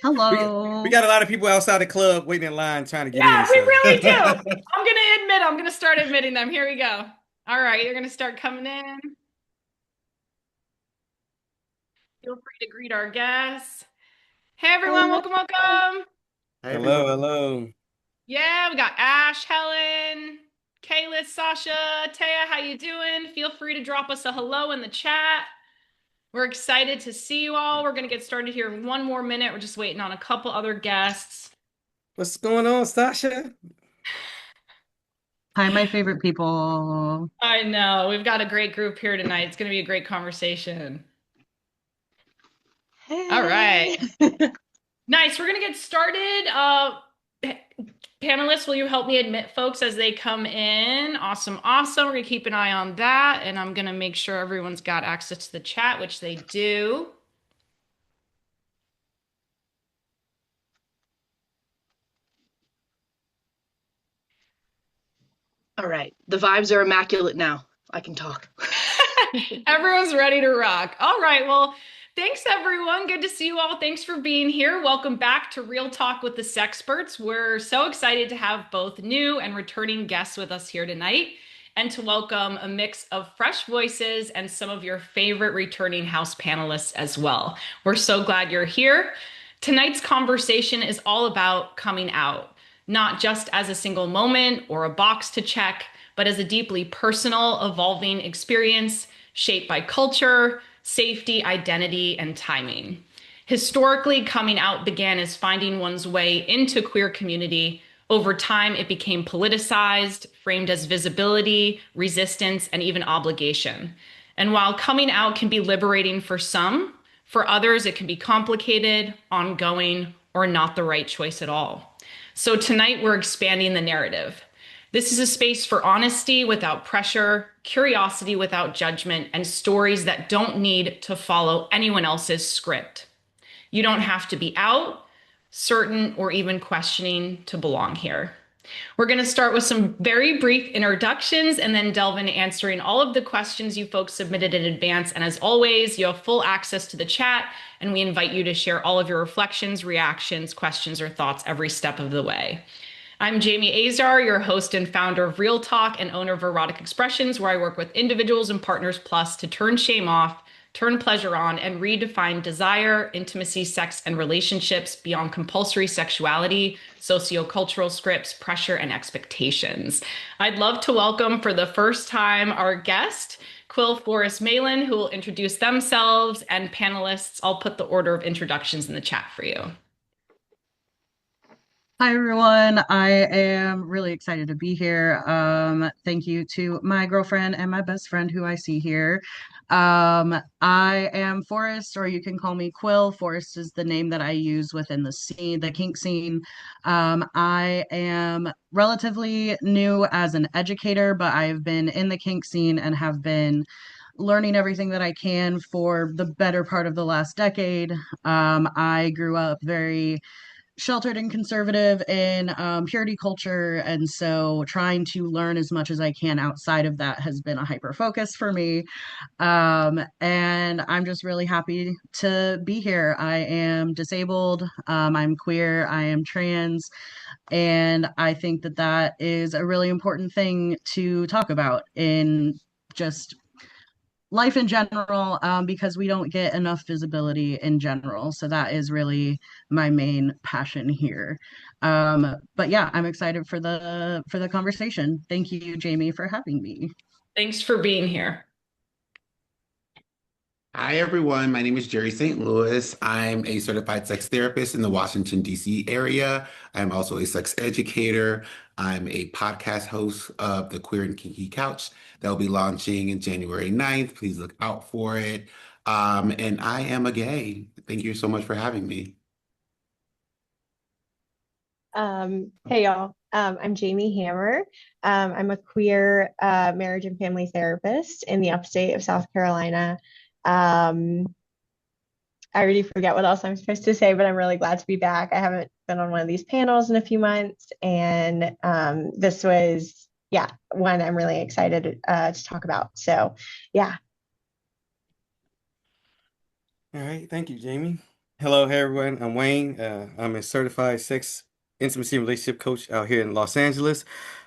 We Hello. got a lot of people outside the club waiting in line trying to get in. Yeah, we So really do. I'm going to start admitting them. Here we go. All right, you're going to start coming in. Feel free to greet our guests. Hey, everyone. Hello. Welcome, welcome. Hi, hello, everyone. hello. Yeah, we got Ash, Helen, Kayla, Sasha, Taya. How you doing? Feel free to drop us a hello in the chat. We're excited to see you all. We're going to get started here in one more minute. We're just waiting on a couple other guests. What's going on, Sasha? Hi, my favorite people. I know. We've got a great group here tonight. It's going to be a great conversation. All right. Hey. Nice. We're going to get started. Panelists, will you help me admit folks as they come in? Awesome. Awesome. We're going to keep an eye on that. And I'm going to make sure everyone's got access to the chat, which they do. All right. The vibes are immaculate now. I can talk. Everyone's ready to rock. All right. Well, thanks, everyone. Good to see you all. Thanks for being here. Welcome back to Real Talk with the Sexperts. We're so excited to have both new and returning guests with us here tonight and to welcome a mix of fresh voices and some of your favorite returning house panelists as well. We're so glad you're here. Tonight's conversation is all about coming out, not just as a single moment or a box to check, but as a deeply personal, evolving experience shaped by culture, safety, identity, and timing. Historically, coming out began as finding one's way into queer community. Over time, it became politicized, framed as visibility, resistance, and even obligation. And while coming out can be liberating for some, for others, it can be complicated, ongoing, or not the right choice at all. So tonight, we're expanding the narrative. This is a space for honesty without pressure, curiosity without judgment, and stories that don't need to follow anyone else's script. You don't have to be out, certain, or even questioning to belong here. We're going to start with some very brief introductions and then delve into answering all of the questions you folks submitted in advance. And as always, you have full access to the chat, and we invite you to share all of your reflections, reactions, questions, or thoughts every step of the way. I'm Jamie Azar, your host and founder of Real Talk and owner of Erotic Expressions, where I work with individuals and partners plus to turn shame off, turn pleasure on, and redefine desire, intimacy, sex, and relationships beyond compulsory sexuality, sociocultural scripts, pressure, and expectations. I'd love to welcome for the first time our guest, Quill Forrest Malin, who will introduce themselves, and panelists. I'll put the order of introductions in the chat for you. Hi, everyone. I am really excited to be here. Thank you to my girlfriend and my best friend who I see here. I am Forrest, or you can call me Quill. Forrest is the name that I use within the scene, the kink scene. I am relatively new as an educator, but I've been in the kink scene and have been learning everything that I can for the better part of the last decade. I grew up very sheltered and conservative in purity culture. And so trying to learn as much as I can outside of that has been a hyper focus for me. And I'm just really happy to be here. I am disabled, I'm queer, I am trans. And I think that that is a really important thing to talk about in just life in general, because we don't get enough visibility in general. So that is really my main passion here. But yeah, I'm excited for the conversation. Thank you, Jamie, for having me. Thanks for being here. Hi, everyone. My name is Jerry St. Louis. I'm a certified sex therapist in the Washington, D.C. area. I'm also a sex educator. I'm a podcast host of the Queer and Kinky Couch that will be launching in January 9th. Please look out for it. And I am a gay. Thank you so much for having me. Hey y'all, I'm Jamie Hammer. I'm a queer marriage and family therapist in the upstate of South Carolina. Um, I already forget what else I'm supposed to say, but I'm really glad to be back. I haven't been on one of these panels in a few months, and this was, yeah, one I'm really excited to talk about. So, yeah. All right, thank you, Jamie. Hello, hey everyone. I'm Wayne. I'm a certified sex intimacy and relationship coach out here in Los Angeles.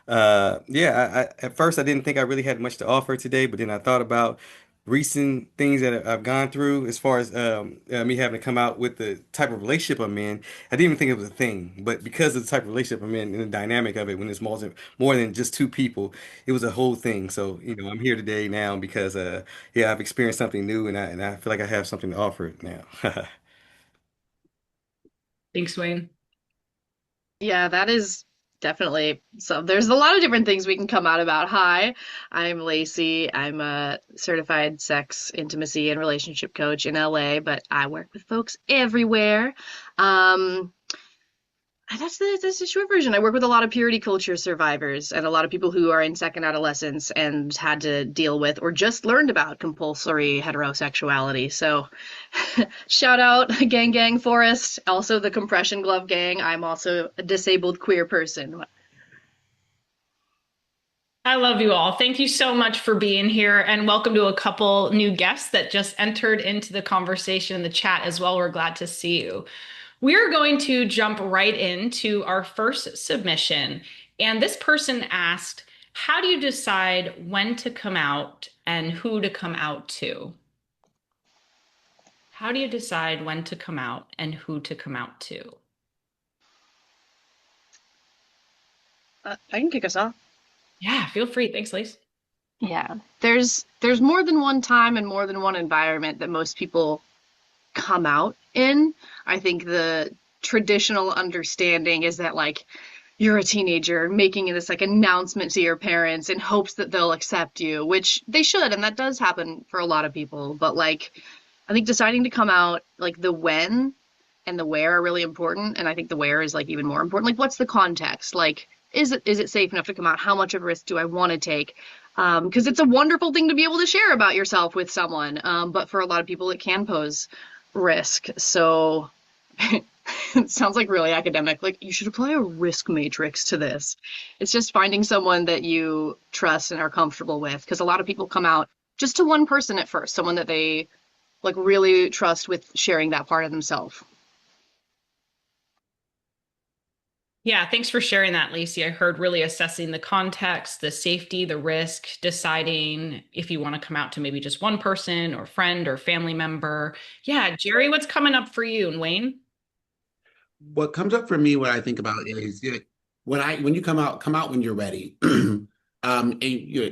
At first I didn't think I really had much to offer today, but then I thought about recent things that I've gone through as far as me having to come out with the type of relationship I'm in. I didn't even think it was a thing, but because of the type of relationship I'm in and the dynamic of it, when it's more than just two people, it was a whole thing. So, I'm here today now because I've experienced something new and I feel like I have something to offer now. Thanks, Wayne. Yeah, that is definitely so. There's a lot of different things we can come out about. Hi, I'm Lacey. I'm a certified sex, intimacy, and relationship coach in LA, but I work with folks everywhere. Um, that's the short version. I work with a lot of purity culture survivors and a lot of people who are in second adolescence and had to deal with or just learned about compulsory heterosexuality. So shout out Gang Gang Forest, also the Compression Glove Gang. I'm also a disabled queer person. I love you all. Thank you so much for being here, and welcome to a couple new guests that just entered into the conversation in the chat as well. We're glad to see you. We're going to jump right into our first submission. And this person asked, how do you decide when to come out and who to come out to? How do you decide when to come out and who to come out to? I can kick us off. Yeah, feel free. Thanks, Lise. Yeah, there's more than one time and more than one environment that most people come out in. I think the traditional understanding is that like you're a teenager making this like announcement to your parents in hopes that they'll accept you, which they should, and that does happen for a lot of people. But like I think deciding to come out, like the when and the where are really important, and I think the where is like even more important. Like what's the context? Like is it safe enough to come out? How much of a risk do I want to take? Because it's a wonderful thing to be able to share about yourself with someone, but for a lot of people it can pose risk. So it sounds like really academic. Like you should apply a risk matrix to this. It's just finding someone that you trust and are comfortable with. Because a lot of people come out just to one person at first, someone that they like really trust with sharing that part of themselves. Yeah, thanks for sharing that, Lacey. I heard really assessing the context, the safety, the risk, deciding if you want to come out to maybe just one person or friend or family member. Yeah, Jerry, what's coming up for you? And Wayne? What comes up for me when I think about it is when you come out when you're ready. And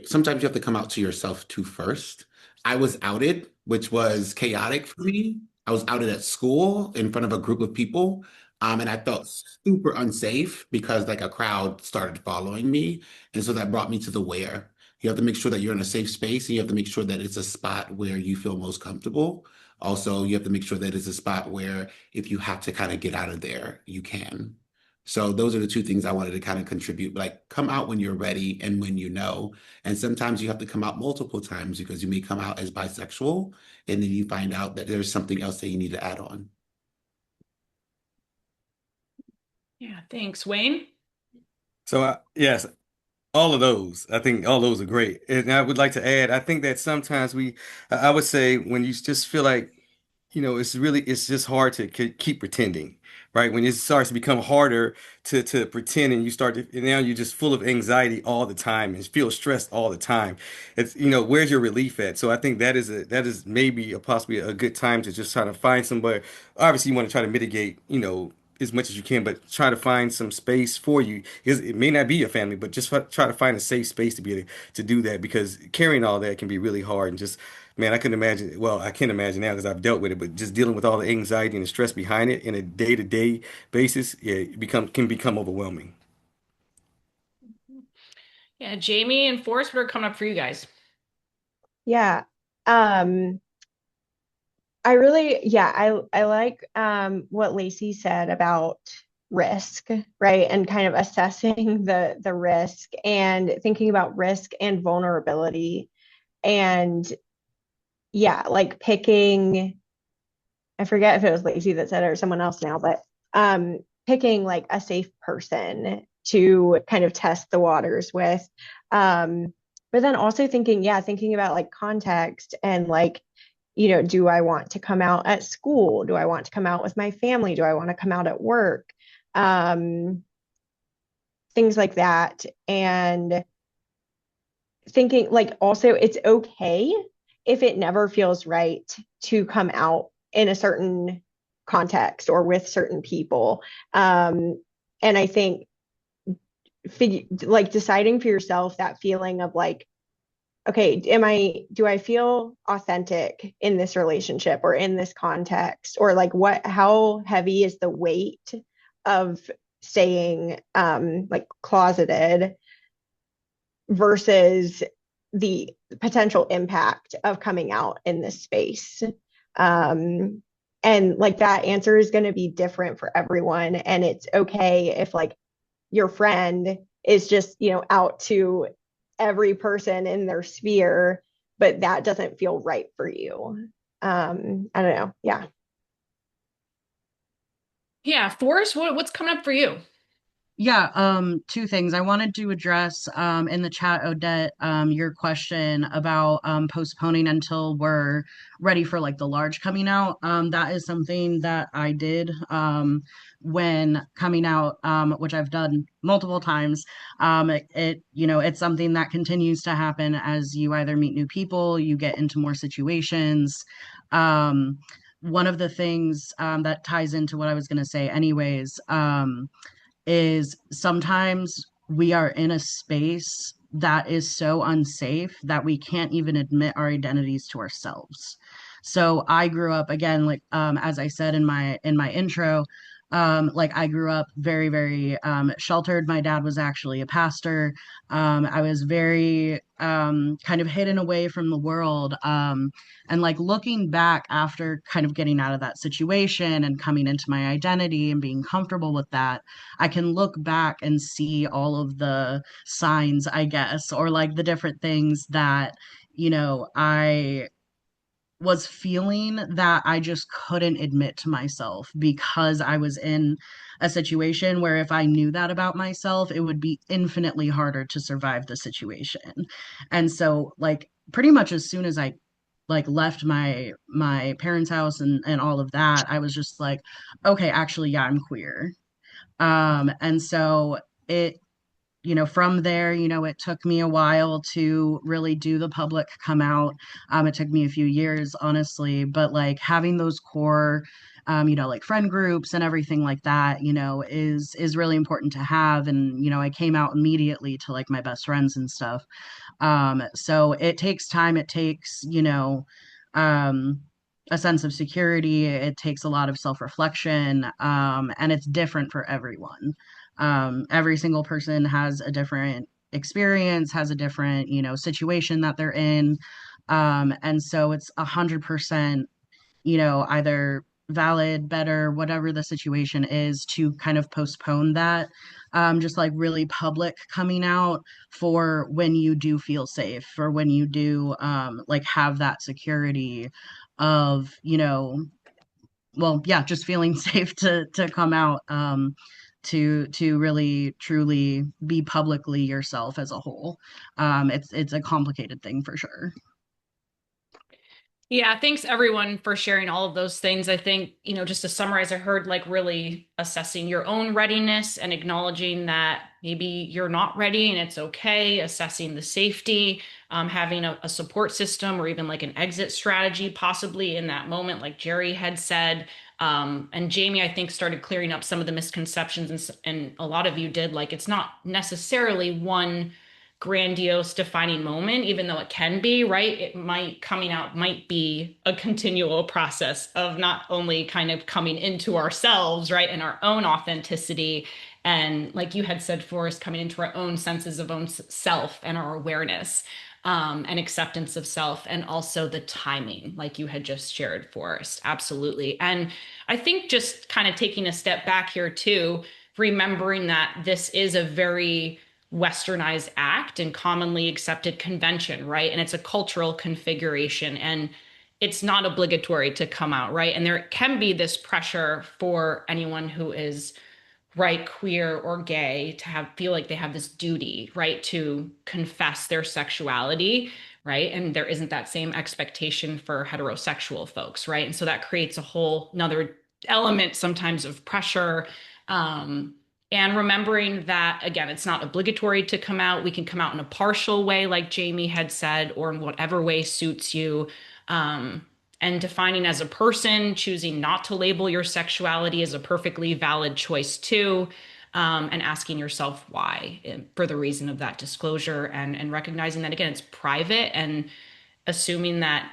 sometimes you have to come out to yourself too first. I was outed, which was chaotic for me. I was outed at school in front of a group of people. And I felt super unsafe because like a crowd started following me. And so that brought me to the where. You have to make sure that you're in a safe space and you have to make sure that it's a spot where you feel most comfortable. Also, you have to make sure that it's a spot where if you have to kind of get out of there, you can. So those are the two things I wanted to kind of contribute. Like come out when you're ready and when you know. And sometimes you have to come out multiple times because you may come out as bisexual and then you find out that there's something else that you need to add on. Yeah, thanks. Wayne? So, yes, all of those. I think all those are great. And I would like to add, I think that sometimes I would say when you just feel like, it's just hard to keep pretending, right? When it starts to become harder to pretend and and now you're just full of anxiety all the time and feel stressed all the time. Where's your relief at? So I think that is maybe possibly a good time to just try to find somebody. Obviously, you want to try to mitigate, as much as you can, but try to find some space for you. Because it may not be your family, but just try to find a safe space to be able to do that because carrying all that can be really hard. And just, man, I couldn't imagine. Well, I can't imagine now because I've dealt with it, but just dealing with all the anxiety and the stress behind it in a day-to-day basis, yeah, can become overwhelming. Yeah, Jamie and Forrest, what are coming up for you guys? Yeah. Um, I like what Lacey said about risk, right? And kind of assessing the risk and thinking about risk and vulnerability. And yeah, like picking, I forget if it was Lacey that said it or someone else now, but picking like a safe person to kind of test the waters with. But then also thinking about like context and like do I want to come out at school? Do I want to come out with my family? Do I want to come out at work? Um, Things like that. And thinking like also it's okay if it never feels right to come out in a certain context or with certain people. And I think like deciding for yourself that feeling of like, okay, do I feel authentic in this relationship or in this context? Or like how heavy is the weight of staying like closeted versus the potential impact of coming out in this space. Um, and like that answer is going to be different for everyone. And it's okay if like your friend is just, out to every person in their sphere, but that doesn't feel right for you. I don't know. Yeah. Yeah, Forrest, what's coming up for you? Yeah, two things. I wanted to address in the chat, Odette, your question about postponing until we're ready for like the large coming out. That is something that I did when coming out, which I've done multiple times. It's something that continues to happen as you either meet new people, you get into more situations. One of the things that ties into what I was going to say, anyways. Is sometimes we are in a space that is so unsafe that we can't even admit our identities to ourselves. So I grew up again, like as I said in my intro, like I grew up very, very sheltered. My dad was actually a pastor. I was very kind of hidden away from the world. And like looking back after kind of getting out of that situation and coming into my identity and being comfortable with that, I can look back and see all of the signs, I guess, or like the different things that, I was feeling that I just couldn't admit to myself because I was in a situation where if I knew that about myself, it would be infinitely harder to survive the situation. And so like pretty much as soon as I like left my parents' house and all of that, I was just like, okay, actually, yeah, I'm queer. And so it, from there, it took me a while to really do the public come out. It took me a few years, honestly, but like having those core, like friend groups and everything like that, is really important to have. And, I came out immediately to like my best friends and stuff. So it takes time. It takes, um, a sense of security. It takes a lot of self-reflection, and it's different for everyone. Every single person has a different experience, has a different, situation that they're in. And so it's 100%, either valid, better, whatever the situation is, to kind of postpone that, just like really public coming out for when you do feel safe, or when you do like have that security of, well, yeah, just feeling safe to come out, to really truly be publicly yourself as a whole. It's a complicated thing for sure. Yeah, thanks everyone for sharing all of those things. I think, just to summarize, I heard like really assessing your own readiness and acknowledging that maybe you're not ready and it's okay, assessing the safety, having a support system or even like an exit strategy possibly in that moment, like Jerry had said. And Jamie, I think, started clearing up some of the misconceptions, and a lot of you did. Like, it's not necessarily one grandiose defining moment, even though it can be, right? Coming out might be a continual process of not only kind of coming into ourselves, right, and our own authenticity, and like you had said, Forrest, coming into our own senses of own self and our awareness, and acceptance of self, and also the timing, like you had just shared, Forrest. Absolutely. And I think just kind of taking a step back here too, remembering that this is a very westernized act and commonly accepted convention, right? And it's a cultural configuration, and it's not obligatory to come out, right? And there can be this pressure for anyone who is right, queer or gay to feel like they have this duty, right, to confess their sexuality, right? And there isn't that same expectation for heterosexual folks, right? And so that creates a whole another element sometimes of pressure. Um, and remembering that, again, it's not obligatory to come out. We can come out in a partial way, like Jamie had said, or in whatever way suits you. And defining as a person, choosing not to label your sexuality is a perfectly valid choice too. And asking yourself why for the reason of that disclosure, and recognizing that again, it's private, and assuming that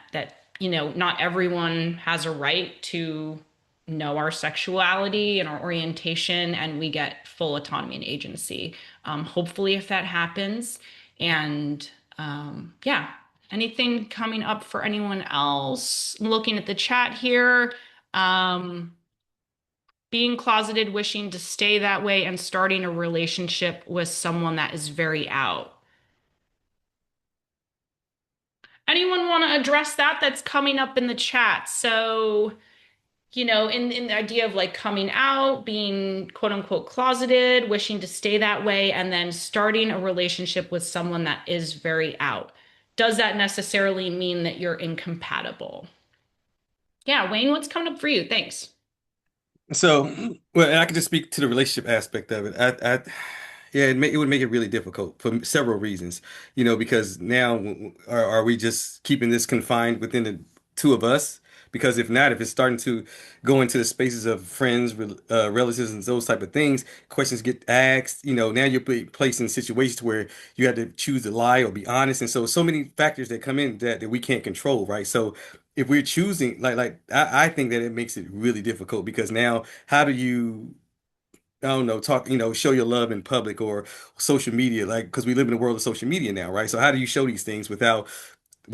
not everyone has a right to know our sexuality and our orientation, and we get full autonomy and agency. Hopefully, if that happens. And yeah, anything coming up for anyone else? I'm looking at the chat here. Being closeted, wishing to stay that way, and starting a relationship with someone that is very out. Anyone want to address that? That's coming up in the chat. So, in the idea of like coming out, being quote unquote closeted, wishing to stay that way, and then starting a relationship with someone that is very out. Does that necessarily mean that you're incompatible? Yeah, Wayne, what's coming up for you? Thanks. So, well, and I can just speak to the relationship aspect of it. Yeah, it would make it really difficult for several reasons, because now are we just keeping this confined within the two of us? Because if not, if it's starting to go into the spaces of friends, relatives, and those type of things, questions get asked. Now you're placed in situations where you have to choose to lie or be honest, and so many factors that come in that we can't control, right? So if we're choosing, I think that it makes it really difficult because now how do you, I don't know, talk, show your love in public or social media, like, because we live in a world of social media now, right? So how do you show these things without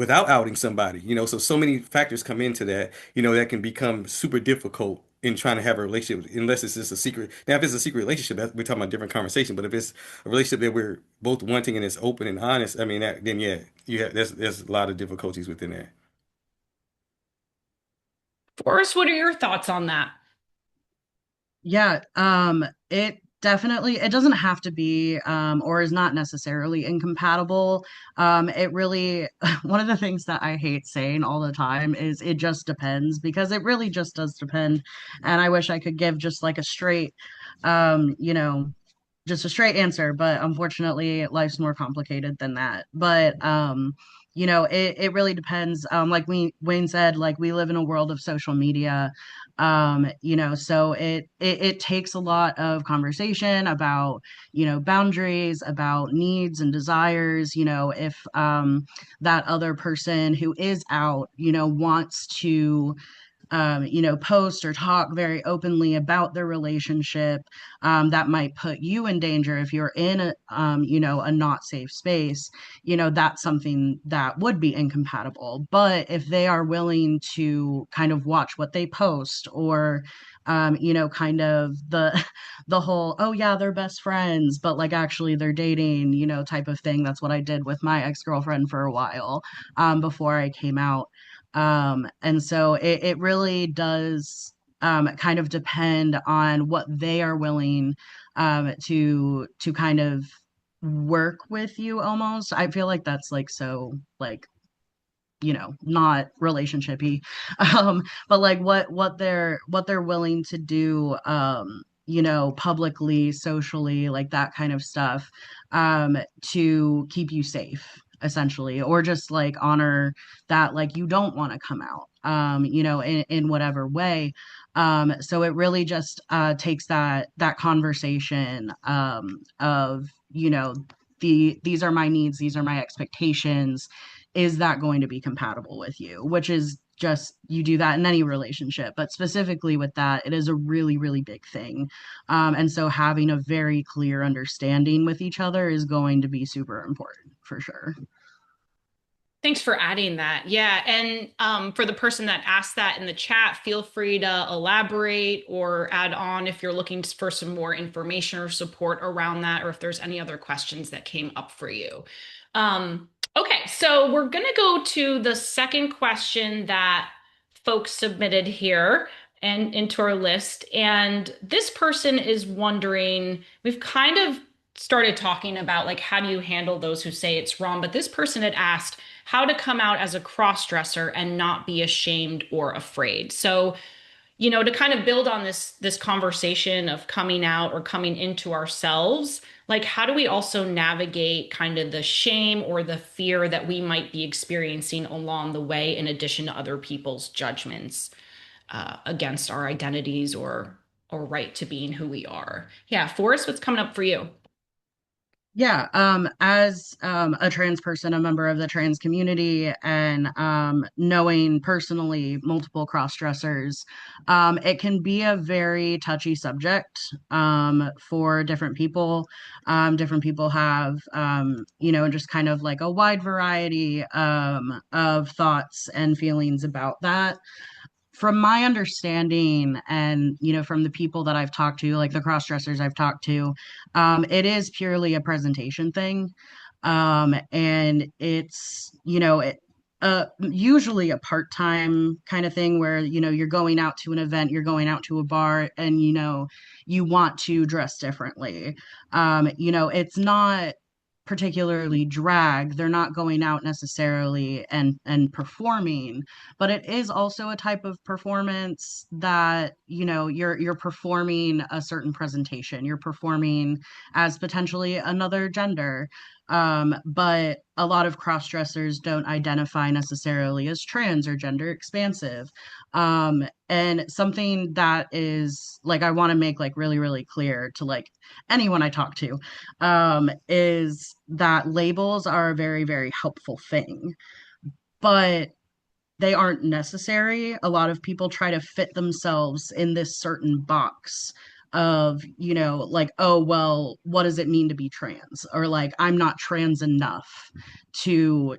outing somebody? So many factors come into that, that can become super difficult in trying to have a relationship, unless it's just a secret. Now, if it's a secret relationship, we're talking about a different conversation. But if it's a relationship that we're both wanting and it's open and honest, I mean, then yeah, there's a lot of difficulties within that. Forrest, what are your thoughts on that? Yeah, it doesn't have to be or is not necessarily incompatible. It really one of the things that I hate saying all the time is it just depends, because it really just does depend. And I wish I could give just like a straight um, you know, just a straight answer, but unfortunately life's more complicated than that. But it really depends. Like Wayne said, like we live in a world of social media. So it takes a lot of conversation about, boundaries, about needs and desires. If that other person who is out, wants to post or talk very openly about their relationship, that might put you in danger if you're in a not safe space. That's something that would be incompatible. But if they are willing to kind of watch what they post, or kind of the whole, oh yeah, they're best friends, but like actually they're dating, type of thing. That's what I did with my ex-girlfriend for a while, before I came out. And so it really does kind of depend on what they are willing to kind of work with you almost. I feel like that's like so like not relationshipy. But like what they're willing to do, publicly, socially, like that kind of stuff, to keep you safe, essentially, or just like honor that, like, you don't want to come out, in whatever way. So it really just takes that conversation, of, these are my needs, these are my expectations, is that going to be compatible with you? Which is just, you do that in any relationship, but specifically with that, it is a really, really big thing. And so having a very clear understanding with each other is going to be super important for sure. Thanks for adding that. Yeah. And for the person that asked that in the chat, feel free to elaborate or add on if you're looking for some more information or support around that, or if there's any other questions that came up for you. Okay, so we're going to go to the second question that folks submitted here and into our list. And this person is wondering, we've kind of started talking about like, how do you handle those who say it's wrong? But this person had asked, how to come out as a cross-dresser and not be ashamed or afraid. So, to kind of build on this conversation of coming out or coming into ourselves, like how do we also navigate kind of the shame or the fear that we might be experiencing along the way in addition to other people's judgments against our identities or right to being who we are. Yeah, Forrest, what's coming up for you? Yeah, as a trans person, a member of the trans community, and knowing personally multiple cross-dressers, it can be a very touchy subject for different people. Different people have, just kind of like a wide variety of thoughts and feelings about that. From my understanding and from the people that I've talked to, like the cross dressers I've talked to, it is purely a presentation thing. And it's usually a part-time kind of thing where you're going out to an event, you're going out to a bar, and you want to dress differently. It's not particularly drag. They're not going out necessarily and performing, but it is also a type of performance that you're performing a certain presentation, you're performing as potentially another gender. But a lot of cross dressers don't identify necessarily as trans or gender expansive. And something that is like I want to make like really really clear to like anyone I talk to, is that labels are a very very helpful thing, but they aren't necessary. A lot of people try to fit themselves in this certain box of, like, oh, well, what does it mean to be trans? Or like, I'm not trans enough to,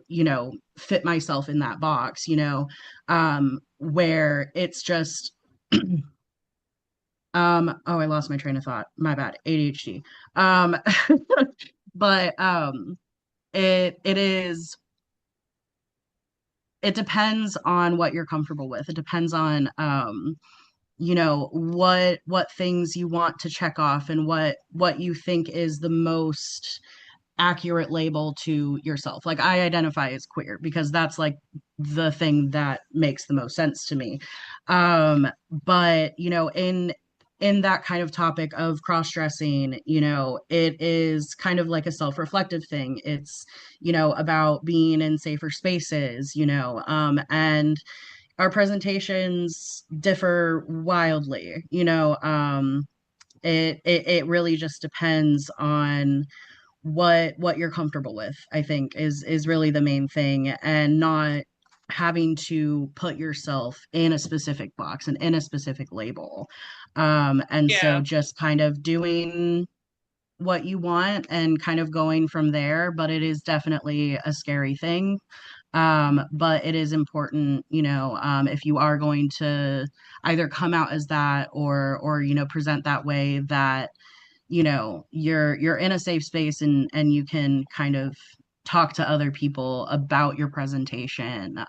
fit myself in that box, where it's just, oh, I lost my train of thought. My bad. ADHD. Um, but it depends on what you're comfortable with. It depends on what things you want to check off and what you think is the most accurate label to yourself. Like I identify as queer because that's like the thing that makes the most sense to me. But in that kind of topic of cross-dressing, it is kind of like a self-reflective thing. It's, about being in safer spaces, and our presentations differ wildly, it really just depends on what you're comfortable with, I think is really the main thing, and not having to put yourself in a specific box and in a specific label. And so Yeah. just kind of doing what you want and kind of going from there, but it is definitely a scary thing. But it is important, if you are going to either come out as that or present that way, that you're in a safe space and you can kind of talk to other people about your presentation,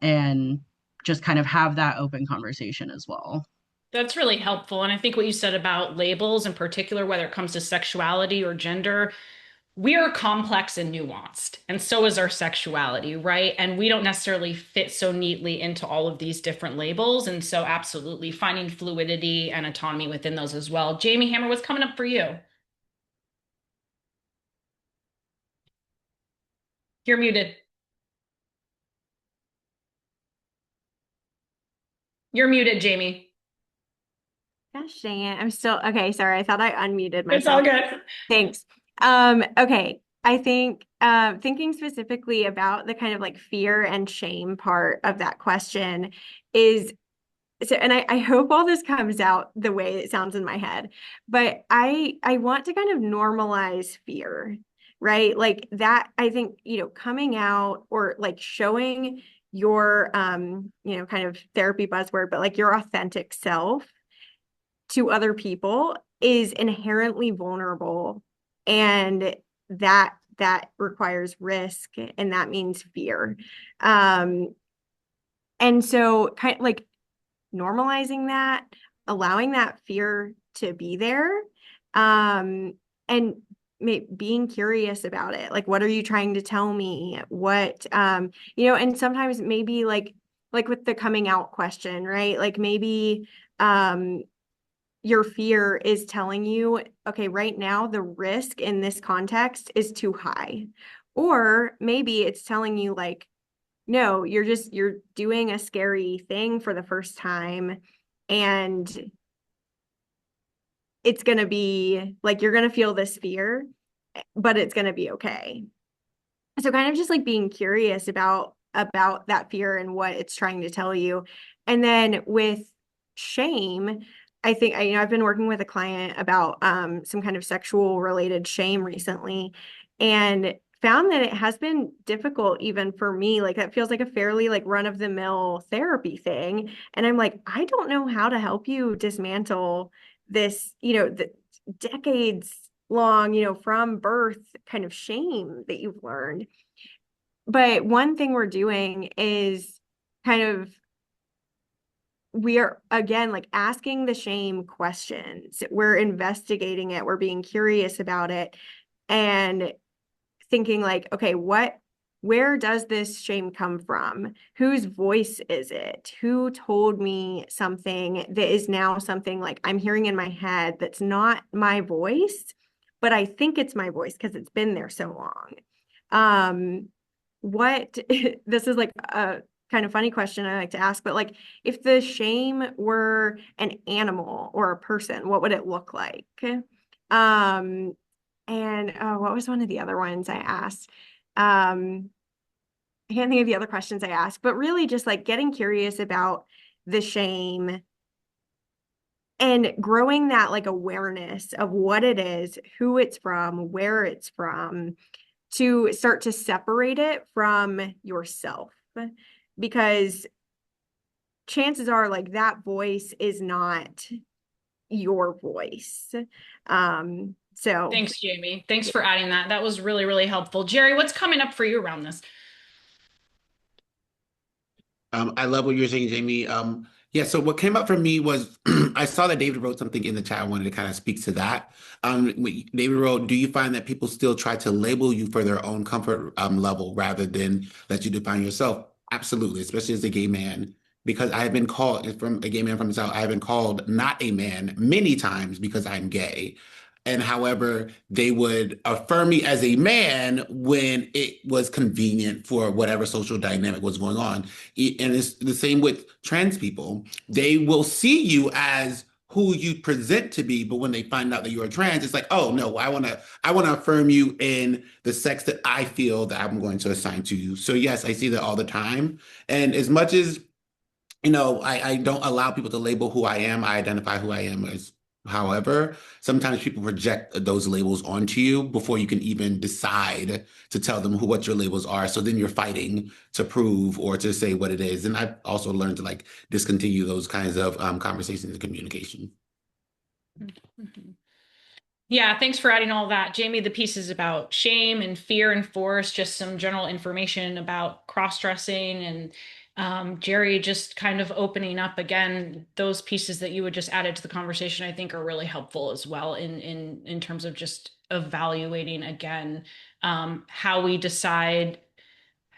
and just kind of have that open conversation as well. That's really helpful. And I think what you said about labels in particular, whether it comes to sexuality or gender, we are complex and nuanced, and so is our sexuality, right? And we don't necessarily fit so neatly into all of these different labels. And so, absolutely, finding fluidity and autonomy within those as well. Jamie Hammer, what's coming up for you? You're muted. You're muted, Jamie. Gosh dang it. I'm still okay. Sorry. I thought I unmuted It's all myself. good. Thanks. Okay. I think thinking specifically about the kind of like fear and shame part of that question is so, and I hope all this comes out the way it sounds in my head, but I want to kind of normalize fear, right? Like that, I think, coming out or like showing your kind of therapy buzzword, but like your authentic self to other people is inherently vulnerable, and that requires risk, and that means fear. And so kind of like normalizing that, allowing that fear to be there, and being curious about it. Like, what are you trying to tell me? What, and sometimes maybe like with the coming out question, right? Like maybe, your fear is telling you, okay, right now the risk in this context is too high. Or maybe it's telling you like, no, you're doing a scary thing for the first time, and it's going to be like, you're going to feel this fear, but it's going to be okay. So kind of just like being curious about that fear and what it's trying to tell you. And then with shame, I think I've been working with a client about some kind of sexual related shame recently, and found that it has been difficult even for me. Like that feels like a fairly like run of the mill therapy thing. And I'm like, I don't know how to help you dismantle this, the decades long, from birth kind of shame that you've learned. But one thing we're doing is kind of, we are again like asking the shame questions. We're investigating it, we're being curious about it, and thinking like, okay, where does this shame come from? Whose voice is it? Who told me something that is now something like I'm hearing in my head that's not my voice, but I think it's my voice because it's been there so long. What this is like a kind of funny question I like to ask, but like if the shame were an animal or a person, what would it look like? And what was one of the other ones I asked? I can't think of the other questions I asked, but really just like getting curious about the shame and growing that like awareness of what it is, who it's from, where it's from, to start to separate it from yourself. Because chances are like that voice is not your voice. So Thanks, Jamie. Thanks for adding that. That was really, really helpful. Jerry, what's coming up for you around this? I love what you're saying, Jamie. Yeah, so what came up for me was I saw that David wrote something in the chat. I wanted to kind of speak to that. David wrote, do you find that people still try to label you for their own comfort level rather than let you define yourself? Absolutely, especially as a gay man, because I have been called, from a gay man from the South, I have been called not a man many times because I'm gay. And however, they would affirm me as a man when it was convenient for whatever social dynamic was going on. And it's the same with trans people. They will see you as who you present to be, but when they find out that you're trans, it's like, oh no, I want to affirm you in the sex that I feel that I'm going to assign to you. So yes, I see that all the time. And as much as I don't allow people to label who I am. I identify who I am as. However, sometimes people project those labels onto you before you can even decide to tell them what your labels are. So then you're fighting to prove or to say what it is. And I've also learned to like discontinue those kinds of conversations and communication. Mm-hmm. Yeah, thanks for adding all that. Jamie, the pieces about shame and fear and force, just some general information about cross-dressing, and Jerry just kind of opening up again, those pieces that you would just added to the conversation, I think are really helpful as well in terms of just evaluating again how we decide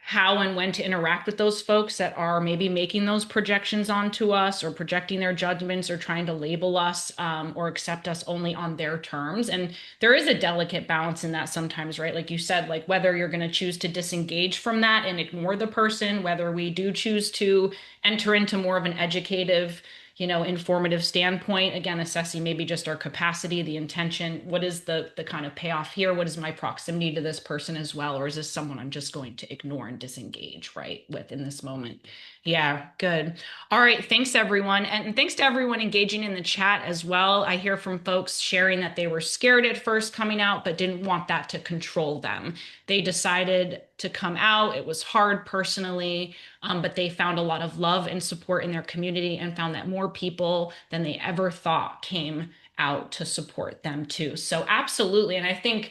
how and when to interact with those folks that are maybe making those projections onto us or projecting their judgments or trying to label us or accept us only on their terms. And there is a delicate balance in that sometimes, right? Like you said, like whether you're going to choose to disengage from that and ignore the person, whether we do choose to enter into more of an educative, informative standpoint, again, assessing maybe just our capacity, the intention, what is the kind of payoff here? What is my proximity to this person as well? Or is this someone I'm just going to ignore and disengage, right, with in this moment? Yeah, good. All right, thanks everyone. And thanks to everyone engaging in the chat as well. I hear from folks sharing that they were scared at first coming out, but didn't want that to control them. They decided to come out. It was hard personally, but they found a lot of love and support in their community and found that more people than they ever thought came out to support them too. So absolutely. And I think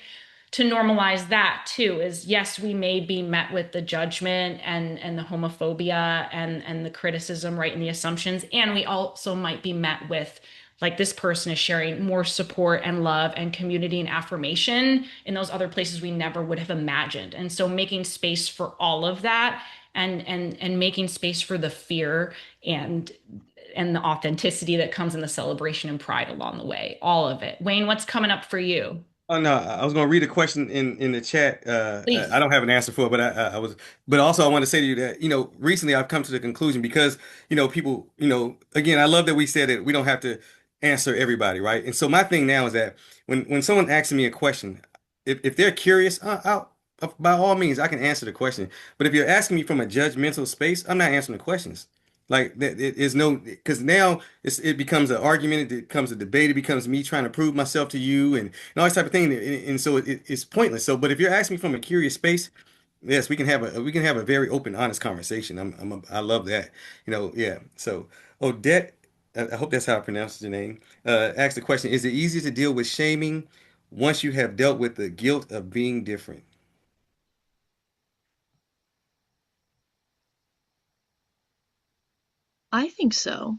to normalize that too is, yes, we may be met with the judgment and the homophobia and the criticism, right, and the assumptions, and we also might be met with like this person is sharing more support and love and community and affirmation in those other places we never would have imagined. And so making space for all of that and making space for the fear and the authenticity that comes in the celebration and pride along the way, all of it. Wayne, what's coming up for you? Oh no, I was going to read a question in the chat. I Please. don't have an answer for it, but I was. But also, I want to say to you that recently I've come to the conclusion because people again, I love that we said that we don't have to answer everybody, right? And so my thing now is that when someone asks me a question, if they're curious, by all means I can answer the question. But if you're asking me from a judgmental space, I'm not answering the questions. Like that, it is no, because now it becomes an argument, it becomes a debate, it becomes me trying to prove myself to you, and all this type of thing, and so it's pointless. So, but if you're asking me from a curious space, yes, we can have a very open, honest conversation. I love that, yeah. So Odette, I hope that's how I pronounce your name. Asked the question: Is it easier to deal with shaming once you have dealt with the guilt of being different? I think so.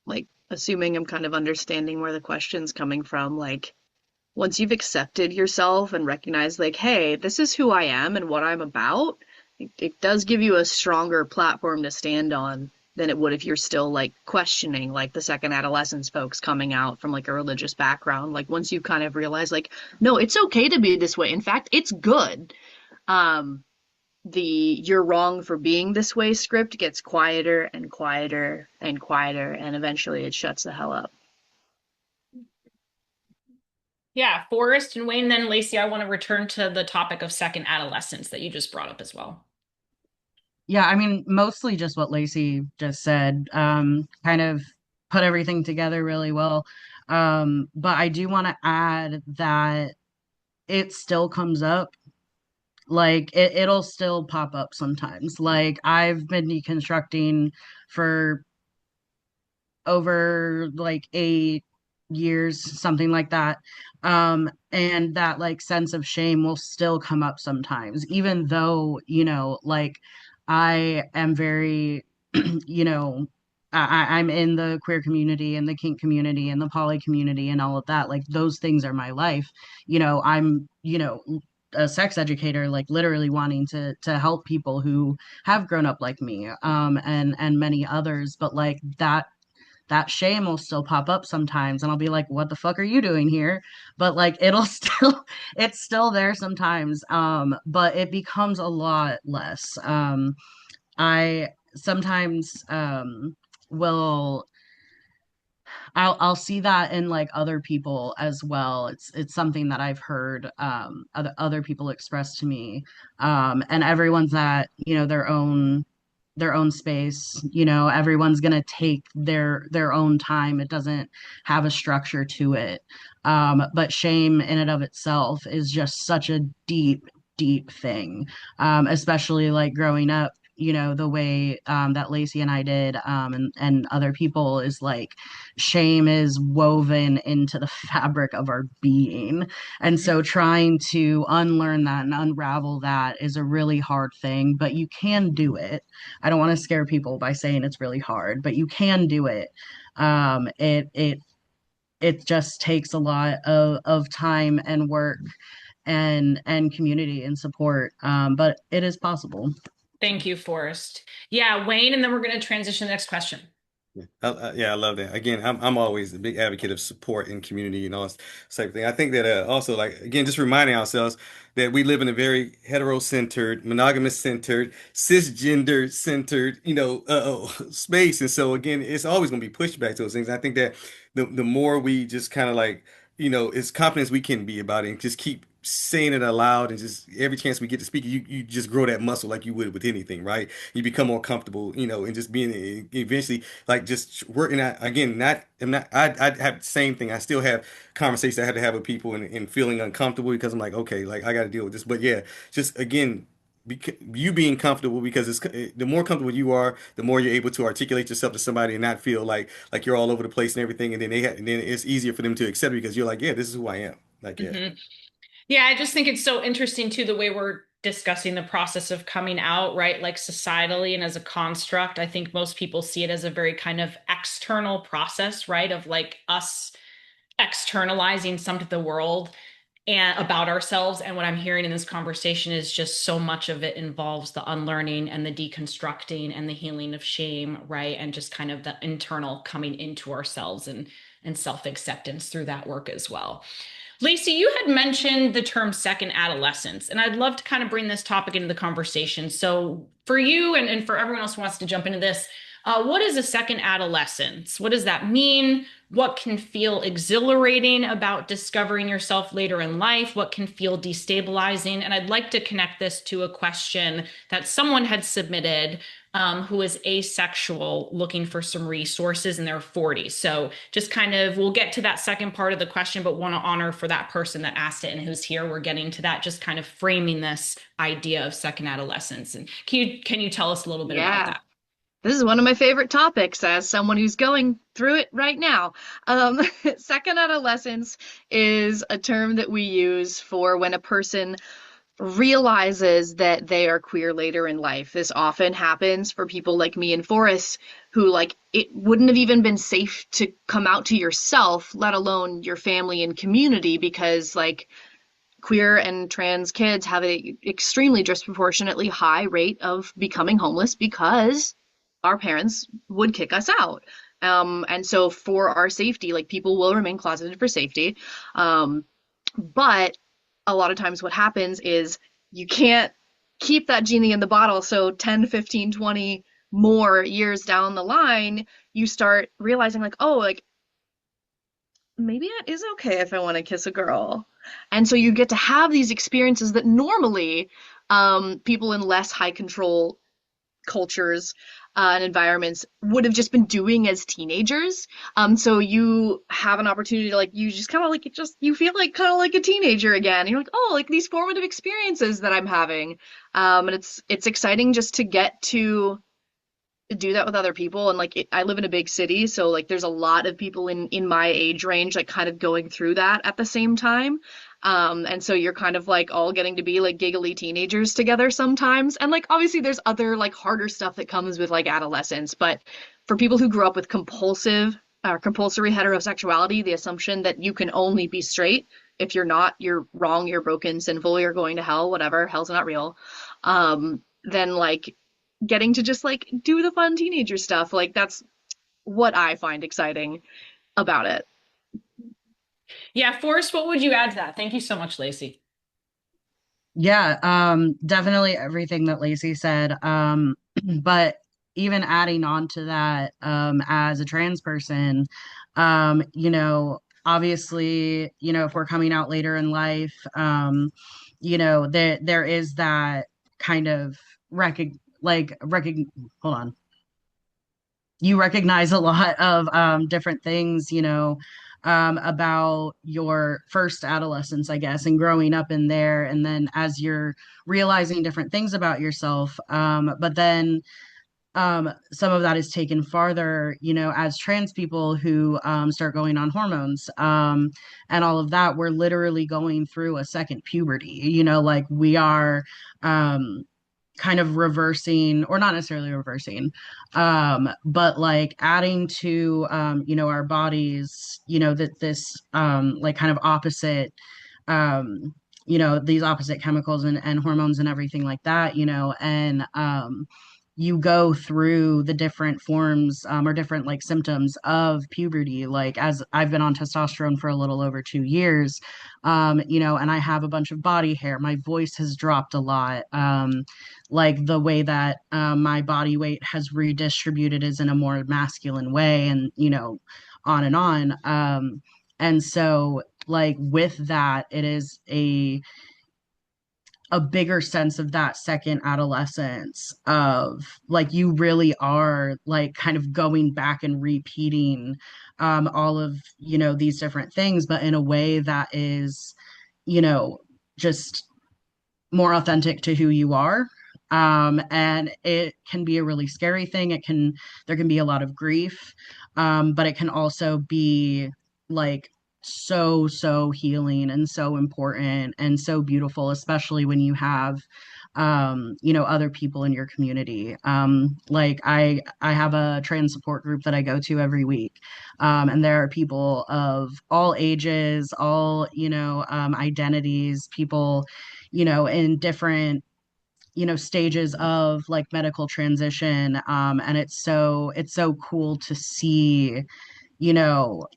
Like, assuming I'm kind of understanding where the question's coming from, like, once you've accepted yourself and recognized, like, hey, this is who I am and what I'm about, it does give you a stronger platform to stand on than it would if you're still like questioning, like the second adolescence folks coming out from like a religious background. Like, once you kind of realize, like, no, it's okay to be this way. In fact, it's good. Um, the "you're wrong for being this way" script gets quieter and quieter and quieter, and eventually it shuts the hell up. Yeah, Forrest and Wayne, then Lacey, I want to return to the topic of second adolescence that you just brought up as well. Yeah, I mean, mostly just what Lacey just said, kind of put everything together really well. But I do want to add that it still comes up. Like it'll still pop up sometimes. Like I've been deconstructing for over like 8 years, something like that. And that like sense of shame will still come up sometimes, even though, like I am very, you know, I'm in the queer community and the kink community and the poly community and all of that. Like those things are my life. I'm, a sex educator, like literally wanting to help people who have grown up like me, and many others. But like that shame will still pop up sometimes and I'll be like, what the fuck are you doing here? But like it'll still it's still there sometimes. But it becomes a lot less. I sometimes will I'll see that in like other people as well. It's something that I've heard other people express to me. And everyone's at, their own space. Everyone's gonna take their own time. It doesn't have a structure to it. But shame in and of itself is just such a deep, deep thing. Especially like growing up, the way that Lacey and I did, and other people, is like shame is woven into the fabric of our being. And so trying to unlearn that and unravel that is a really hard thing, but you can do it. I don't want to scare people by saying it's really hard, but you can do it. It just takes a lot of time and work and community and support. But it is possible. Thank you, Forrest. Yeah, Wayne, and then we're going to transition to the next question. Yeah, I love that. Again, I'm always a big advocate of support and community and all this type of thing. I think that also, like, again, just reminding ourselves that we live in a very hetero-centered, monogamous-centered, cisgender-centered, space. And so again, it's always going to be pushback to those things. I think that the more we just kind of like, as confident as we can be about it and just keep saying it aloud, and just every chance we get to speak, you just grow that muscle like you would with anything, right? You become more comfortable, and just being eventually like just working out again. I have the same thing. I still have conversations I had to have with people, and feeling uncomfortable because I'm like, okay, like I got to deal with this. But yeah, just again, you being comfortable, because the more comfortable you are, the more you're able to articulate yourself to somebody and not feel like you're all over the place and everything. And then it's easier for them to accept it because you're like, yeah, this is who I am. Like, yeah. Yeah, I just think it's so interesting too, the way we're discussing the process of coming out, right? Like societally and as a construct, I think most people see it as a very kind of external process, right? Of like us externalizing some to the world and about ourselves. And what I'm hearing in this conversation is just so much of it involves the unlearning and the deconstructing and the healing of shame, right? And just kind of the internal coming into ourselves and self-acceptance through that work as well. Lacey, you had mentioned the term second adolescence, and I'd love to kind of bring this topic into the conversation. So, for you and for everyone else who wants to jump into this, what is a second adolescence? What does that mean? What can feel exhilarating about discovering yourself later in life? What can feel destabilizing? And I'd like to connect this to a question that someone had submitted who is asexual, looking for some resources in their 40s. So just kind of, we'll get to that second part of the question, but want to honor for that person that asked it and who's here. We're getting to that, just kind of framing this idea of second adolescence. And can you tell us a little bit about Yeah. that? This is one of my favorite topics as someone who's going through it right now. Second adolescence is a term that we use for when a person realizes that they are queer later in life. This often happens for people like me and Forrest, who like it wouldn't have even been safe to come out to yourself, let alone your family and community, because like queer and trans kids have a extremely disproportionately high rate of becoming homeless because our parents would kick us out. And so for our safety, like people will remain closeted for safety. But a lot of times what happens is you can't keep that genie in the bottle. So 10, 15, 20 more years down the line, you start realizing like, oh, like maybe it is okay if I want to kiss a girl. And so you get to have these experiences that normally people in less high control cultures and environments would have just been doing as teenagers. So you have an opportunity to like you just kind of like it just you feel like kind of like a teenager again. You're like, oh, like these formative experiences that I'm having. And it's exciting just to get to do that with other people. And like I live in a big city, so like there's a lot of people in my age range like kind of going through that at the same time. And so you're kind of like all getting to be like giggly teenagers together sometimes. And like obviously there's other like harder stuff that comes with like adolescence, but for people who grew up with compulsory heterosexuality, the assumption that you can only be straight. If you're not, you're wrong, you're broken, sinful, you're going to hell, whatever, hell's not real. Then like getting to just like do the fun teenager stuff. Like that's what I find exciting about it. Yeah, Forrest, what would you add to that? Thank you so much, Lacey. Yeah, definitely everything that Lacey said. But even adding on to that, as a trans person, obviously, if we're coming out later in life, there is that kind of hold on, you recognize a lot of different things, about your first adolescence, I guess, and growing up in there. And then as you're realizing different things about yourself, but then some of that is taken farther, as trans people who start going on hormones and all of that. We're literally going through a second puberty, like we are. Kind of reversing, or not necessarily reversing, but like adding to our bodies, that this like kind of opposite, these opposite chemicals and hormones and everything like that, and you go through the different forms, or different like symptoms of puberty. Like as I've been on testosterone for a little over 2 years, and I have a bunch of body hair. My voice has dropped a lot. Like the way that my body weight has redistributed is in a more masculine way, and on and on. And so like with that, it is a bigger sense of that second adolescence of like you really are like kind of going back and repeating all of these different things, but in a way that is you know just more authentic to who you are. And it can be a really scary thing. There can be a lot of grief, but it can also be like so healing and so important and so beautiful, especially when you have other people in your community. Like I have a trans support group that I go to every week. And there are people of all ages, all, identities, people, in different stages of like medical transition. And it's so cool to see, you know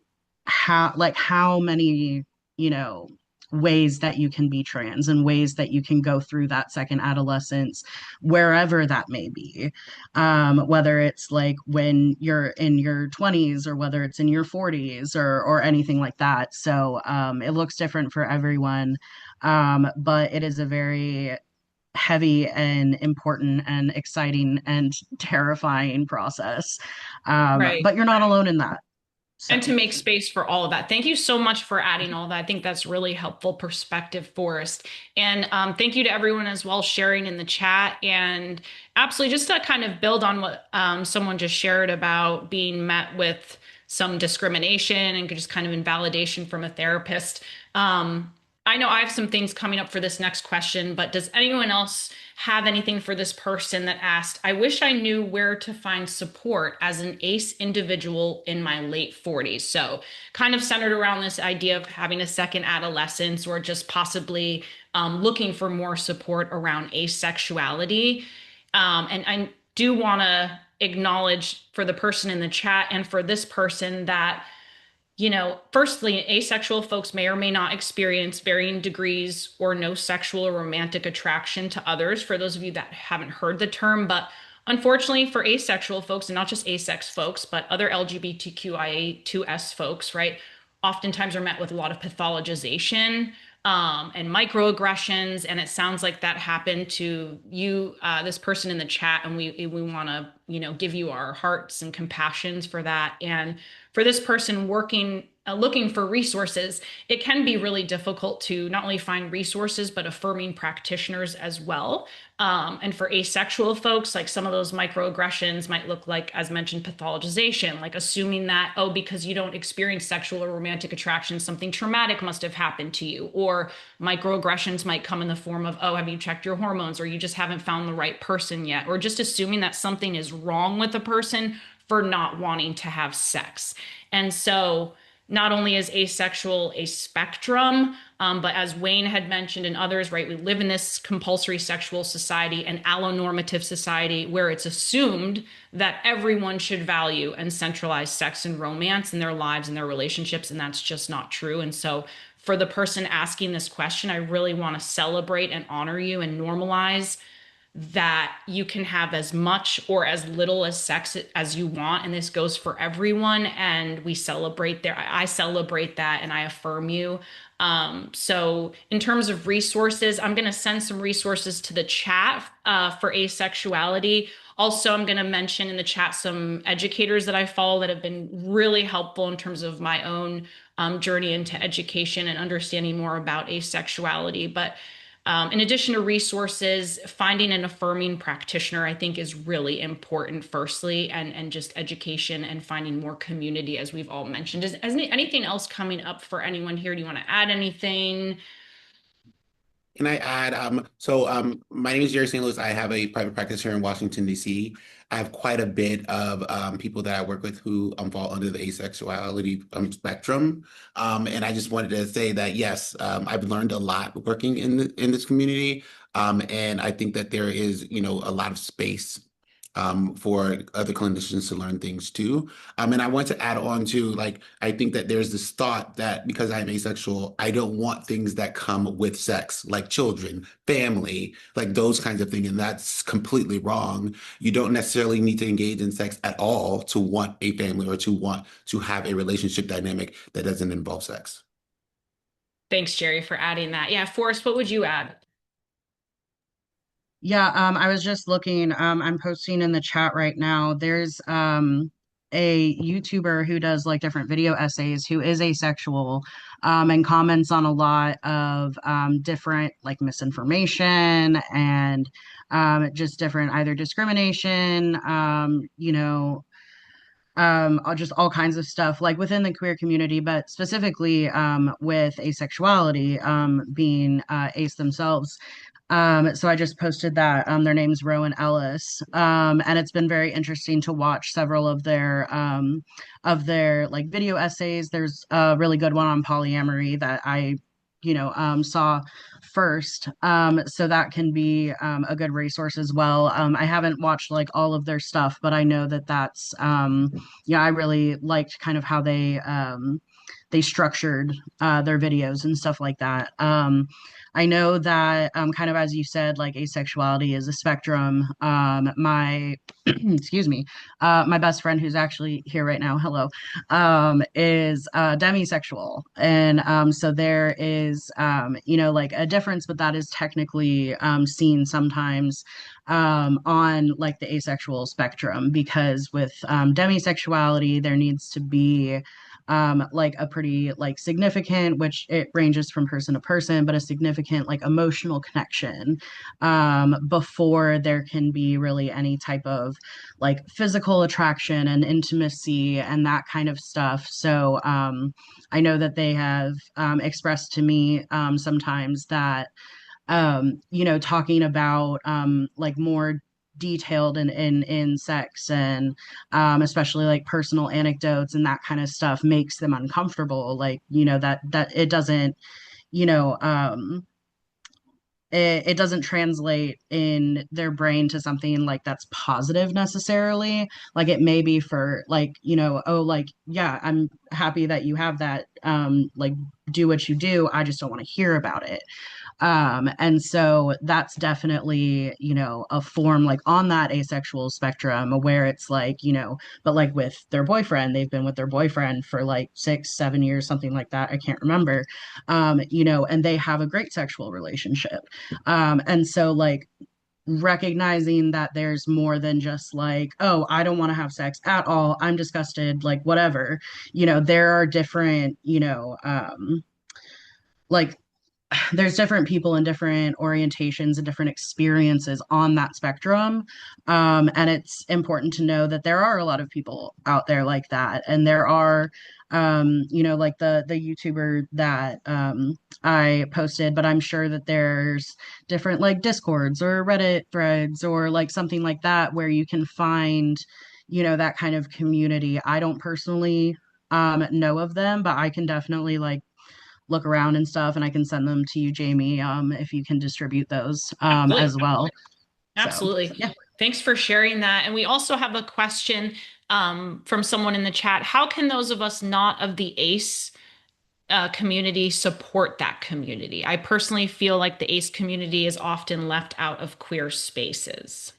how many you know ways that you can be trans and ways that you can go through that second adolescence, wherever that may be, whether it's like when you're in your 20s or whether it's in your 40s or anything like that. So it looks different for everyone, but it is a very heavy and important and exciting and terrifying process, Right. but you're not alone in that. And to So make space for all of that. Thank you so much for adding all that. I think that's really helpful perspective, Forrest. And thank you to everyone as well sharing in the chat. And absolutely, just to kind of build on what someone just shared about being met with some discrimination and just kind of invalidation from a therapist. I know I have some things coming up for this next question, but does anyone else have anything for this person that asked, I wish I knew where to find support as an ACE individual in my late 40s. So, kind of centered around this idea of having a second adolescence or just possibly looking for more support around asexuality. And I do want to acknowledge for the person in the chat and for this person that firstly, asexual folks may or may not experience varying degrees or no sexual or romantic attraction to others, for those of you that haven't heard the term. But unfortunately, for asexual folks, and not just asex folks, but other LGBTQIA2S folks, right, oftentimes are met with a lot of pathologization and microaggressions. And it sounds like that happened to you, this person in the chat, and we want to, give you our hearts and compassions for that. And for this person working looking for resources, it can be really difficult to not only find resources but affirming practitioners as well. And for asexual folks, like some of those microaggressions might look like, as mentioned, pathologization, like assuming that, oh, because you don't experience sexual or romantic attraction, something traumatic must have happened to you. Or microaggressions might come in the form of, oh, have you checked your hormones? Or you just haven't found the right person yet. Or just assuming that something is wrong with a person for not wanting to have sex. And so not only is asexual a spectrum, but as Wayne had mentioned and others, right, we live in this compulsory sexual society, an allonormative society, where it's assumed that everyone should value and centralize sex and romance in their lives and their relationships, and that's just not true. And so for the person asking this question, I really want to celebrate and honor you and normalize that you can have as much or as little as sex as you want, and this goes for everyone, and we celebrate there. I celebrate that and I affirm you. So in terms of resources, I'm going to send some resources to the chat for asexuality. Also, I'm going to mention in the chat some educators that I follow that have been really helpful in terms of my own journey into education and understanding more about asexuality. But in addition to resources, finding an affirming practitioner, I think, is really important, firstly, and just education and finding more community, as we've all mentioned. Is anything else coming up for anyone here? Do you want to add anything? Can I add? My name is Jerry St. Louis. I have a private practice here in Washington, D.C. I have quite a bit of people that I work with who fall under the asexuality spectrum. And I just wanted to say that, yes, I've learned a lot working in this community. And I think that there is, a lot of space for other clinicians to learn things too. And I want to add on to, like, I think that there's this thought that because I'm asexual, I don't want things that come with sex, like children, family, like those kinds of things. And that's completely wrong. You don't necessarily need to engage in sex at all to want a family or to want to have a relationship dynamic that doesn't involve sex. Thanks, Jerry, for adding that. Yeah, Forrest, what would you add? Yeah, I was just looking, I'm posting in the chat right now. There's a YouTuber who does like different video essays who is asexual, and comments on a lot of different like misinformation and just different either discrimination, just all kinds of stuff like within the queer community, but specifically with asexuality, being ace themselves. So I just posted that. Their name's Rowan Ellis. And it's been very interesting to watch several of their like video essays. There's a really good one on polyamory that I, saw first. So that can be a good resource as well. I haven't watched like all of their stuff, but I know that that's I really liked kind of how they structured their videos and stuff like that. I know that kind of as you said, like asexuality is a spectrum. My excuse me, my best friend who's actually here right now, hello, is demisexual, and so there is like a difference, but that is technically seen sometimes on like the asexual spectrum because with demisexuality there needs to be like a pretty like significant, which it ranges from person to person, but a significant like emotional connection before there can be really any type of like physical attraction and intimacy and that kind of stuff. So I know that they have expressed to me sometimes that talking about like more detailed in sex and especially like personal anecdotes and that kind of stuff makes them uncomfortable. Like, that it doesn't, you know, it doesn't translate in their brain to something like that's positive necessarily. Like it may be for like, oh, like, yeah, I'm happy that you have that. Like do what you do. I just don't want to hear about it. And so that's definitely, a form like on that asexual spectrum where it's like, but like with their boyfriend, they've been with their boyfriend for like 6, 7 years, something like that. I can't remember. And they have a great sexual relationship. And so like recognizing that there's more than just like, oh, I don't want to have sex at all. I'm disgusted, like whatever. There are different, like there's different people and different orientations and different experiences on that spectrum. And it's important to know that there are a lot of people out there like that. And there are, like the YouTuber that I posted, but I'm sure that there's different like Discords or Reddit threads or like something like that where you can find, that kind of community. I don't personally know of them, but I can definitely like look around and stuff, and I can send them to you, Jamie, if you can distribute those Absolutely. as well. So, Absolutely. yeah. Thanks for sharing that. And we also have a question from someone in the chat. How can those of us not of the ACE community support that community? I personally feel like the ACE community is often left out of queer spaces.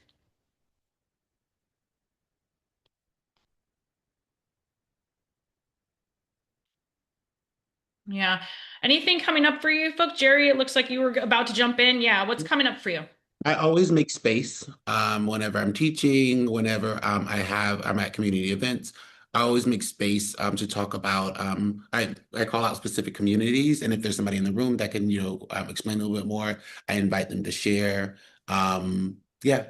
Yeah. Anything coming up for you folks? Jerry, it looks like you were about to jump in. Yeah. What's coming up for you? I always make space whenever I'm teaching, whenever I'm at community events. I always make space to talk about I call out specific communities, and if there's somebody in the room that can explain a little bit more, I invite them to share. Yeah,